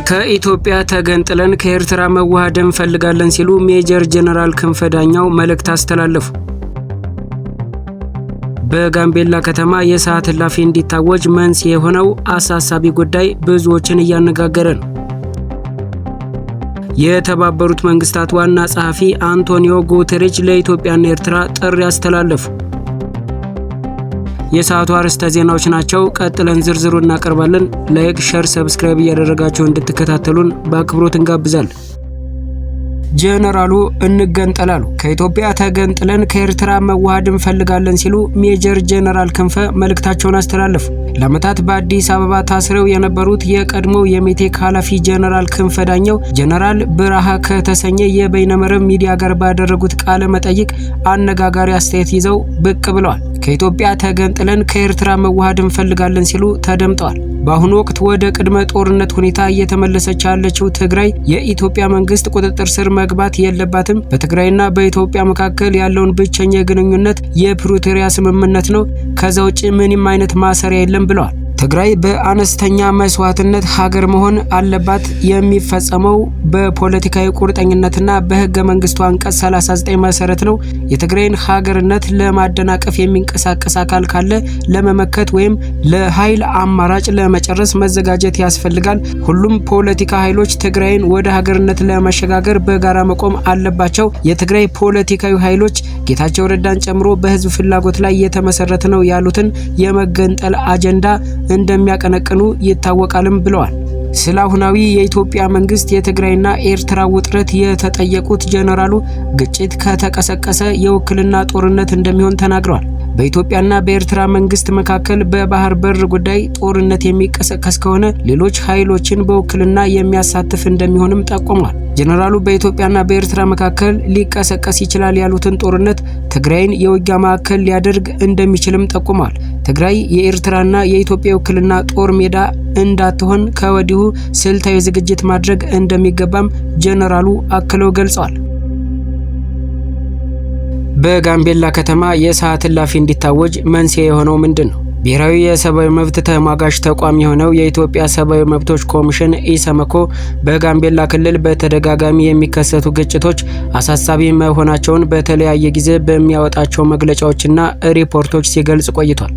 ከኢትዮጵያ ተገንጥለን ከኤርትራ መዋሃድ እንፈልጋለን ሲሉ ሜጀር ጀነራል ክንፈ ዳኘው መልእክት አስተላለፉ። በጋምቤላ ከተማ የሰዓት እላፊ እንዲታወጅ መንስኤ የሆነው አሳሳቢ ጉዳይ ብዙዎችን እያነጋገረ ነው። የተባበሩት መንግስታት ዋና ጸሐፊ አንቶኒዮ ጉተሬዝ ለኢትዮጵያና ኤርትራ ጥሪ አስተላለፉ። የሰዓቱ አርዕስተ ዜናዎች ናቸው። ቀጥለን ዝርዝሩን እናቀርባለን። ላይክ፣ ሼር፣ ሰብስክራይብ እያደረጋችሁ እንድትከታተሉን በአክብሮት እንጋብዛለን። ጀነራሉ እንገንጠላሉ። ከኢትዮጵያ ተገንጥለን ከኤርትራ መዋሃድ እንፈልጋለን ሲሉ ሜጀር ጀነራል ክንፈ መልእክታቸውን አስተላለፉ። ለዓመታት በአዲስ አበባ ታስረው የነበሩት የቀድሞው የሜቴክ ኃላፊ ጀነራል ክንፈ ዳኘው ጀነራል ብርሃ ከተሰኘ የበይነመረብ ሚዲያ ጋር ባደረጉት ቃለ መጠይቅ አነጋጋሪ አስተያየት ይዘው ብቅ ብለዋል። ከኢትዮጵያ ተገንጥለን ከኤርትራ መዋሃድ እንፈልጋለን ሲሉ ተደምጠዋል። በአሁኑ ወቅት ወደ ቅድመ ጦርነት ሁኔታ እየተመለሰች ያለችው ትግራይ የኢትዮጵያ መንግስት ቁጥጥር ስር መግባት የለባትም። በትግራይና በኢትዮጵያ መካከል ያለውን ብቸኛ ግንኙነት የፕሪቶሪያ ስምምነት ነው። ከዛ ውጪ ምንም አይነት ማሰሪያ የለም ብለዋል። ትግራይ በአነስተኛ መስዋዕትነት ሀገር መሆን አለባት። የሚፈጸመው በፖለቲካዊ ቁርጠኝነትና በህገ መንግስቱ አንቀጽ 39 መሰረት ነው። የትግራይን ሀገርነት ለማደናቀፍ የሚንቀሳቀስ አካል ካለ ለመመከት ወይም ለኃይል አማራጭ ለመጨረስ መዘጋጀት ያስፈልጋል። ሁሉም ፖለቲካ ኃይሎች ትግራይን ወደ ሀገርነት ለማሸጋገር በጋራ መቆም አለባቸው። የትግራይ ፖለቲካዊ ኃይሎች ጌታቸው ረዳን ጨምሮ በህዝብ ፍላጎት ላይ የተመሰረተ ነው ያሉትን የመገንጠል አጀንዳ እንደሚያቀነቅኑ ይታወቃልም ብለዋል። ስለ አሁናዊ የኢትዮጵያ መንግስት የትግራይና ኤርትራ ውጥረት የተጠየቁት ጀነራሉ ግጭት ከተቀሰቀሰ የውክልና ጦርነት እንደሚሆን ተናግረዋል። በኢትዮጵያና በኤርትራ መንግስት መካከል በባህር በር ጉዳይ ጦርነት የሚቀሰቀስ ከሆነ ሌሎች ኃይሎችን በውክልና የሚያሳትፍ እንደሚሆንም ጠቁመዋል። ጀነራሉ በኢትዮጵያና በኤርትራ መካከል ሊቀሰቀስ ይችላል ያሉትን ጦርነት ትግራይን የውጊያ ማዕከል ሊያደርግ እንደሚችልም ጠቁመዋል። ትግራይ የኤርትራና የኢትዮጵያ የውክልና ጦር ሜዳ እንዳትሆን ከወዲሁ ስልታዊ ዝግጅት ማድረግ እንደሚገባም ጀነራሉ አክለው ገልጸዋል። በጋምቤላ ከተማ የሰዓት እላፊ እንዲታወጅ መንስኤ የሆነው ምንድን ነው? ብሔራዊ የሰብአዊ መብት ተሟጋች ተቋም የሆነው የኢትዮጵያ ሰብአዊ መብቶች ኮሚሽን ኢሰመኮ በጋምቤላ ክልል በተደጋጋሚ የሚከሰቱ ግጭቶች አሳሳቢ መሆናቸውን በተለያየ ጊዜ በሚያወጣቸው መግለጫዎችና ሪፖርቶች ሲገልጽ ቆይቷል።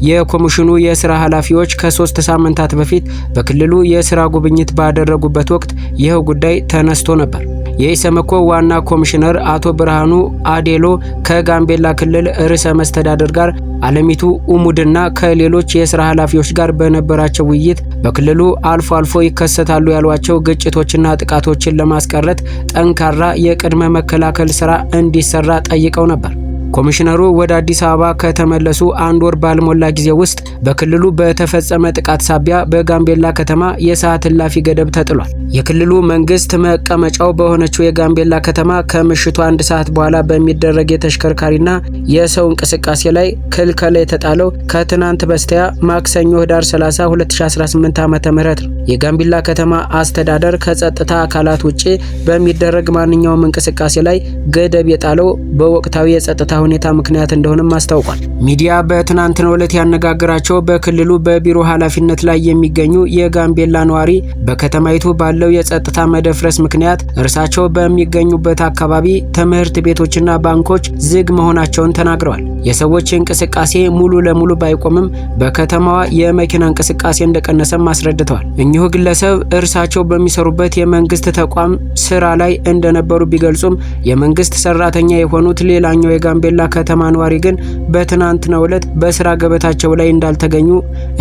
የኮሚሽኑ የስራ ኃላፊዎች ከ3 ሳምንታት በፊት በክልሉ የስራ ጉብኝት ባደረጉበት ወቅት ይኸው ጉዳይ ተነስቶ ነበር። የኢሰመኮ ዋና ኮሚሽነር አቶ ብርሃኑ አዴሎ ከጋምቤላ ክልል ርዕሰ መስተዳድር ጋር አለሚቱ ኡሙድና ከሌሎች የስራ ኃላፊዎች ጋር በነበራቸው ውይይት በክልሉ አልፎ አልፎ ይከሰታሉ ያሏቸው ግጭቶችና ጥቃቶችን ለማስቀረት ጠንካራ የቅድመ መከላከል ስራ እንዲሰራ ጠይቀው ነበር። ኮሚሽነሩ ወደ አዲስ አበባ ከተመለሱ አንድ ወር ባልሞላ ጊዜ ውስጥ በክልሉ በተፈጸመ ጥቃት ሳቢያ በጋምቤላ ከተማ የሰዓት እላፊ ገደብ ተጥሏል። የክልሉ መንግስት መቀመጫው በሆነችው የጋምቤላ ከተማ ከምሽቱ 1 ሰዓት በኋላ በሚደረግ የተሽከርካሪና የሰው እንቅስቃሴ ላይ ክልከላ የተጣለው ከትናንት በስቲያ ማክሰኞ ህዳር 30 2018 ዓ.ም ነው። የጋምቤላ ከተማ አስተዳደር ከጸጥታ አካላት ውጪ በሚደረግ ማንኛውም እንቅስቃሴ ላይ ገደብ የጣለው በወቅታዊ የጸጥታ ሁኔታ ምክንያት እንደሆነም አስታውቋል። ሚዲያ በትናንትናው ዕለት ያነጋገራቸው በክልሉ በቢሮ ኃላፊነት ላይ የሚገኙ የጋምቤላ ነዋሪ በከተማይቱ ባለው የጸጥታ መደፍረስ ምክንያት እርሳቸው በሚገኙበት አካባቢ ትምህርት ቤቶችና ባንኮች ዝግ መሆናቸውን ተናግረዋል። የሰዎች እንቅስቃሴ ሙሉ ለሙሉ ባይቆምም በከተማዋ የመኪና እንቅስቃሴ እንደቀነሰም አስረድተዋል። እኚሁ ግለሰብ እርሳቸው በሚሰሩበት የመንግስት ተቋም ስራ ላይ እንደነበሩ ቢገልጹም የመንግስት ሰራተኛ የሆኑት ሌላኛው የጋምቤላ ከተማ ነዋሪ ግን በትናንትናው ዕለት በስራ ገበታቸው ላይ እንዳልተገኙ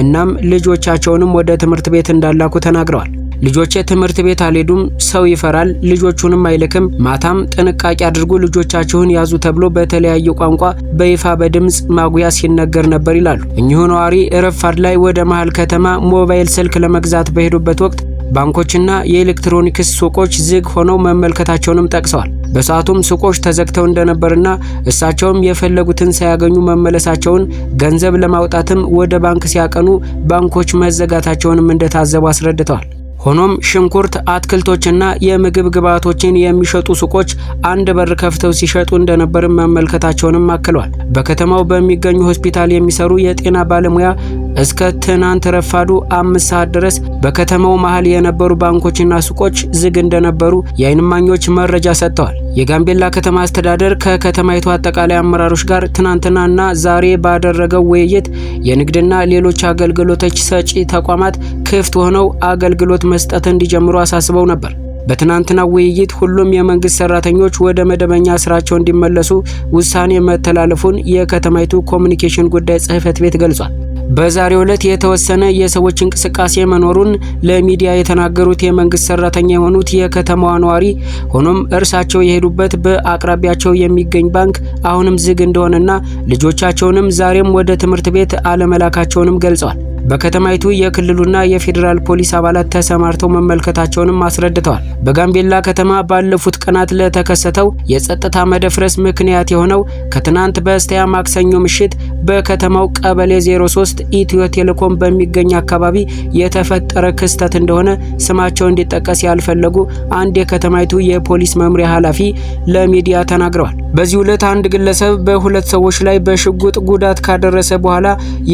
እናም ልጆቻቸውንም ወደ ትምህርት ቤት እንዳላኩ ተናግረዋል። ልጆቼ ትምህርት ቤት አልሄዱም፣ ሰው ይፈራል፣ ልጆቹንም አይልክም፣ ማታም ጥንቃቄ አድርጉ፣ ልጆቻችሁን ያዙ ተብሎ በተለያየ ቋንቋ በይፋ በድምጽ ማጉያ ሲነገር ነበር ይላሉ። እኚሁ ነዋሪ ረፋድ ላይ ወደ መሃል ከተማ ሞባይል ስልክ ለመግዛት በሄዱበት ወቅት ባንኮችና የኤሌክትሮኒክስ ሱቆች ዝግ ሆነው መመልከታቸውንም ጠቅሰዋል። በሰዓቱም ሱቆች ተዘግተው እንደነበርና እሳቸውም የፈለጉትን ሳያገኙ መመለሳቸውን፣ ገንዘብ ለማውጣትም ወደ ባንክ ሲያቀኑ ባንኮች መዘጋታቸውንም እንደታዘቡ አስረድተዋል። ሆኖም ሽንኩርት፣ አትክልቶችና የምግብ ግብዓቶችን የሚሸጡ ሱቆች አንድ በር ከፍተው ሲሸጡ እንደነበር መመልከታቸውንም አክለዋል። በከተማው በሚገኙ ሆስፒታል የሚሰሩ የጤና ባለሙያ እስከ ትናንት ረፋዱ 5 ሰዓት ድረስ በከተማው መሃል የነበሩ ባንኮችና ሱቆች ዝግ እንደነበሩ የዓይን እማኞች መረጃ ሰጥተዋል። የጋምቤላ ከተማ አስተዳደር ከከተማይቱ አጠቃላይ አመራሮች ጋር ትናንትናና ዛሬ ባደረገው ውይይት የንግድና ሌሎች አገልግሎቶች ሰጪ ተቋማት ክፍት ሆነው አገልግሎት መስጠት እንዲጀምሩ አሳስበው ነበር። በትናንትናው ውይይት ሁሉም የመንግስት ሰራተኞች ወደ መደበኛ ስራቸው እንዲመለሱ ውሳኔ መተላለፉን የከተማይቱ ኮሚኒኬሽን ጉዳይ ጽሕፈት ቤት ገልጿል። በዛሬው ዕለት የተወሰነ የሰዎች እንቅስቃሴ መኖሩን ለሚዲያ የተናገሩት የመንግስት ሰራተኛ የሆኑት የከተማዋ ነዋሪ፣ ሆኖም እርሳቸው የሄዱበት በአቅራቢያቸው የሚገኝ ባንክ አሁንም ዝግ እንደሆነና ልጆቻቸውንም ዛሬም ወደ ትምህርት ቤት አለመላካቸውንም ገልጸዋል። በከተማይቱ የክልሉና የፌዴራል ፖሊስ አባላት ተሰማርተው መመልከታቸውንም አስረድተዋል። በጋምቤላ ከተማ ባለፉት ቀናት ለተከሰተው የጸጥታ መደፍረስ ምክንያት የሆነው ከትናንት በስቲያ ማክሰኞ ምሽት በከተማው ቀበሌ 03 ኢትዮ ቴሌኮም በሚገኝ አካባቢ የተፈጠረ ክስተት እንደሆነ ስማቸው እንዲጠቀስ ያልፈለጉ አንድ የከተማይቱ የፖሊስ መምሪያ ኃላፊ ለሚዲያ ተናግረዋል። በዚህ ዕለት አንድ ግለሰብ በሁለት ሰዎች ላይ በሽጉጥ ጉዳት ካደረሰ በኋላ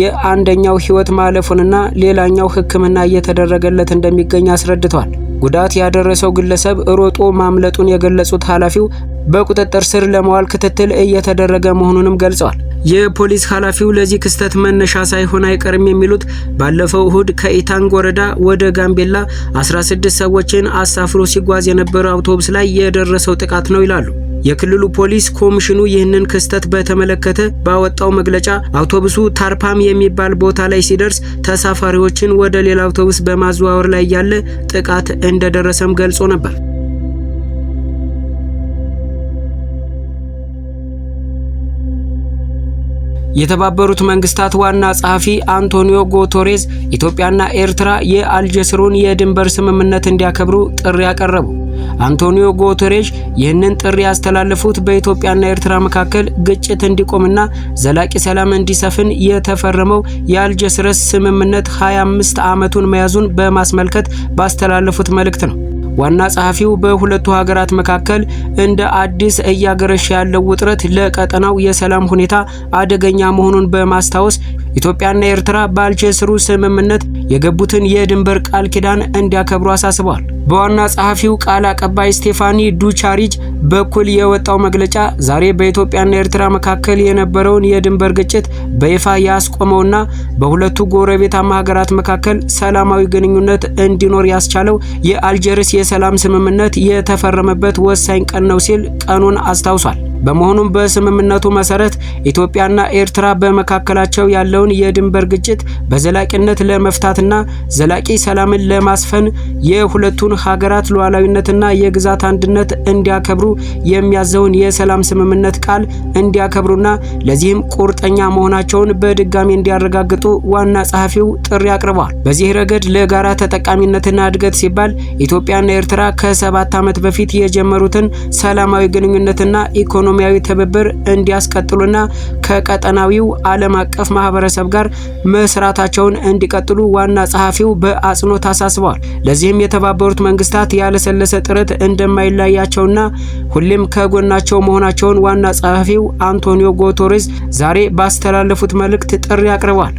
የአንደኛው ሕይወት ማለፉንና ሌላኛው ሕክምና እየተደረገለት እንደሚገኝ አስረድተዋል። ጉዳት ያደረሰው ግለሰብ ሮጦ ማምለጡን የገለጹት ኃላፊው በቁጥጥር ስር ለማዋል ክትትል እየተደረገ መሆኑንም ገልጸዋል። የፖሊስ ኃላፊው ለዚህ ክስተት መነሻ ሳይሆን አይቀርም የሚሉት ባለፈው እሁድ ከኢታንግ ወረዳ ወደ ጋምቤላ 16 ሰዎችን አሳፍሮ ሲጓዝ የነበረው አውቶቡስ ላይ የደረሰው ጥቃት ነው ይላሉ። የክልሉ ፖሊስ ኮሚሽኑ ይህንን ክስተት በተመለከተ ባወጣው መግለጫ አውቶቡሱ ታርፓም የሚባል ቦታ ላይ ሲደርስ ተሳፋሪዎችን ወደ ሌላ አውቶቡስ በማዘዋወር ላይ ያለ ጥቃት እንደደረሰም ገልጾ ነበር። የተባበሩት መንግስታት ዋና ጸሐፊ አንቶኒዮ ጉተሬዝ ኢትዮጵያና ኤርትራ የአልጀሲራን የድንበር ስምምነት እንዲያከብሩ ጥሪ ያቀረቡ። አንቶኒዮ ጉተሬዝ ይህንን ጥሪ ያስተላለፉት በኢትዮጵያና ኤርትራ መካከል ግጭት እንዲቆምና ዘላቂ ሰላም እንዲሰፍን የተፈረመው የአልጀሲራ ስምምነት 25 ዓመቱን መያዙን በማስመልከት ባስተላለፉት መልእክት ነው። ዋና ጸሐፊው በሁለቱ ሀገራት መካከል እንደ አዲስ እያገረሸ ያለው ውጥረት ለቀጠናው የሰላም ሁኔታ አደገኛ መሆኑን በማስታወስ ኢትዮጵያና ኤርትራ በአልጀሲራ ስምምነት የገቡትን የድንበር ቃል ኪዳን እንዲያከብሩ አሳስበዋል። በዋና ጸሐፊው ቃል አቀባይ ስቴፋኒ ዱቻሪች በኩል የወጣው መግለጫ ዛሬ በኢትዮጵያና ኤርትራ መካከል የነበረውን የድንበር ግጭት በይፋ ያስቆመውና በሁለቱ ጎረቤታማ ሀገራት መካከል ሰላማዊ ግንኙነት እንዲኖር ያስቻለው የአልጀሲራ የሰላም ስምምነት የተፈረመበት ወሳኝ ቀን ነው ሲል ቀኑን አስታውሷል። በመሆኑም በስምምነቱ መሰረት ኢትዮጵያና ኤርትራ በመካከላቸው ያለውን የድንበር ግጭት በዘላቂነት ለመፍታትና ዘላቂ ሰላምን ለማስፈን የሁለቱን ሀገራት ሉዓላዊነትና የግዛት አንድነት እንዲያከብሩ የሚያዘውን የሰላም ስምምነት ቃል እንዲያከብሩና ለዚህም ቁርጠኛ መሆናቸውን በድጋሚ እንዲያረጋግጡ ዋና ጸሐፊው ጥሪ አቅርበዋል። በዚህ ረገድ ለጋራ ተጠቃሚነትና እድገት ሲባል ኢትዮጵያና ኤርትራ ከ7 ዓመት በፊት የጀመሩትን ሰላማዊ ግንኙነትና ኢኮኖሚያዊ ትብብር እንዲያስቀጥሉና ከቀጠናዊው ዓለም አቀፍ ማህበረሰብ ጋር መስራታቸውን እንዲቀጥሉ ዋና ጸሐፊው በአጽንኦት አሳስበዋል። ለዚህም የተባበሩት መንግስታት ያለሰለሰ ጥረት እንደማይለያቸውና ሁሌም ከጎናቸው መሆናቸውን ዋና ጸሐፊው አንቶኒዮ ጉተሬዝ ዛሬ ባስተላለፉት መልእክት ጥሪ አቅርበዋል።